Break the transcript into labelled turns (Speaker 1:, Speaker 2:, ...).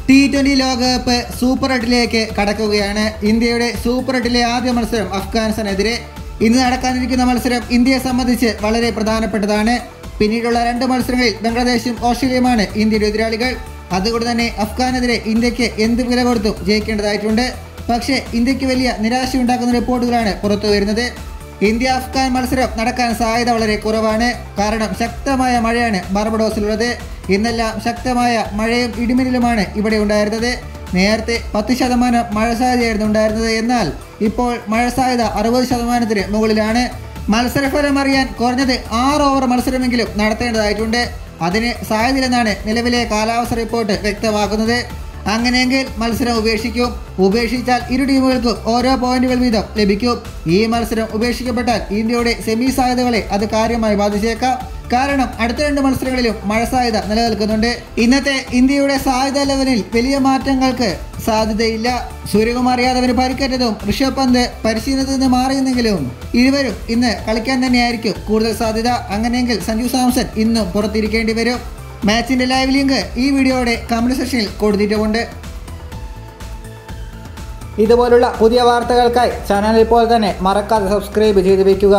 Speaker 1: T20 ലോകകപ്പ് super 8ലേക്ക് കടക്കുകയാണ്. ഇന്ത്യയുടെ സൂപ്പർ 8ലെ ആദ്യ മത്സരം അഫ്ഗാനിസ്ഥാനെതിരെ. ഇന്ന് നടക്കാനിരിക്കുന്ന മത്സരം ഇന്ത്യയെ സംബന്ധിച്ച് വളരെ പ്രധാനപ്പെട്ടതാണ്. പിന്നീടുള്ള 2 മത്സരങ്ങളിൽ ബംഗ്ലാദേശും ഓസ്ട്രേലിയയുമാണ് ഇന്ത്യയുടെ എതിരാളികൾ. അതുകൊണ്ട് തന്നെ അഫ്ഗാനെതിരെ ഇന്ത്യക്ക് എന്ത് വില കൊടുത്തും ജയിക്കേണ്ടതായിട്ടുണ്ട്. പക്ഷേ ഇന്ത്യക്ക് വലിയ നിരാശയുണ്ടാക്കുന്ന റിപ്പോർട്ടുകളാണ് പുറത്തു വരുന്നത്. ഇന്ത്യ അഫ്ഗാൻ മത്സരം നടക്കാൻ സാധ്യത വളരെ കുറവാണ്. കാരണം ശക്തമായ മഴയാണ് ബാർബഡോസിലുള്ളത്. ഇന്നെല്ലാം ശക്തമായ മഴയും ഇടിമിന്നലുമാണ് ഇവിടെ ഉണ്ടായിരുന്നത്. നേരത്തെ 10% മഴ സാധ്യതയായിരുന്നു ഉണ്ടായിരുന്നത്. എന്നാൽ ഇപ്പോൾ മഴ സാധ്യത 60%-ന് മുകളിലാണ്. മത്സരഫലം അറിയാൻ കുറഞ്ഞത് 6 ഓവർ മത്സരമെങ്കിലും നടത്തേണ്ടതായിട്ടുണ്ട്. അതിന് സാധ്യതയില്ലെന്നാണ് നിലവിലെ കാലാവസ്ഥ റിപ്പോർട്ട് വ്യക്തമാക്കുന്നത്. അങ്ങനെയെങ്കിൽ മത്സരം ഉപേക്ഷിച്ചാൽ ഇരു ടീമുകൾക്കും ഓരോ പോയിന്റുകൾ വീതം ലഭിക്കും. ഈ മത്സരം ഉപേക്ഷിക്കപ്പെട്ടാൽ ഇന്ത്യയുടെ സെമി സാധ്യതകളെ അത് കാര്യമായി ബാധിച്ചേക്കാം. കാരണം അടുത്ത 2 മത്സരങ്ങളിലും മഴ സാധ്യത നിലനിൽക്കുന്നുണ്ട്. ഇന്നത്തെ ഇന്ത്യയുടെ സാധ്യതാ ലെവലിൽ വലിയ മാറ്റങ്ങൾക്ക് സാധ്യതയില്ല. സൂര്യകുമാർ യാദവിന് പരിക്കേറ്റതും ഋഷഭ് പന്ത് പരിശീലനത്തിൽ നിന്ന് മാറിയെന്നെങ്കിലും ഇരുവരും ഇന്ന് കളിക്കാൻ തന്നെയായിരിക്കും കൂടുതൽ സാധ്യത. അങ്ങനെയെങ്കിൽ സഞ്ജു സാംസൺ ഇന്നും പുറത്തിരിക്കേണ്ടി വരും. മാച്ചിന്റെ ലൈവ് ലിങ്ക് ഈ വീഡിയോയുടെ കമന്റ് സെക്ഷനിൽ കൊടുത്തിട്ടുമുണ്ട്. ഇതുപോലുള്ള പുതിയ വാർത്തകൾക്കായി ചാനൽ ഇപ്പോൾ തന്നെ മറക്കാതെ സബ്സ്ക്രൈബ് ചെയ്ത് വയ്ക്കുക.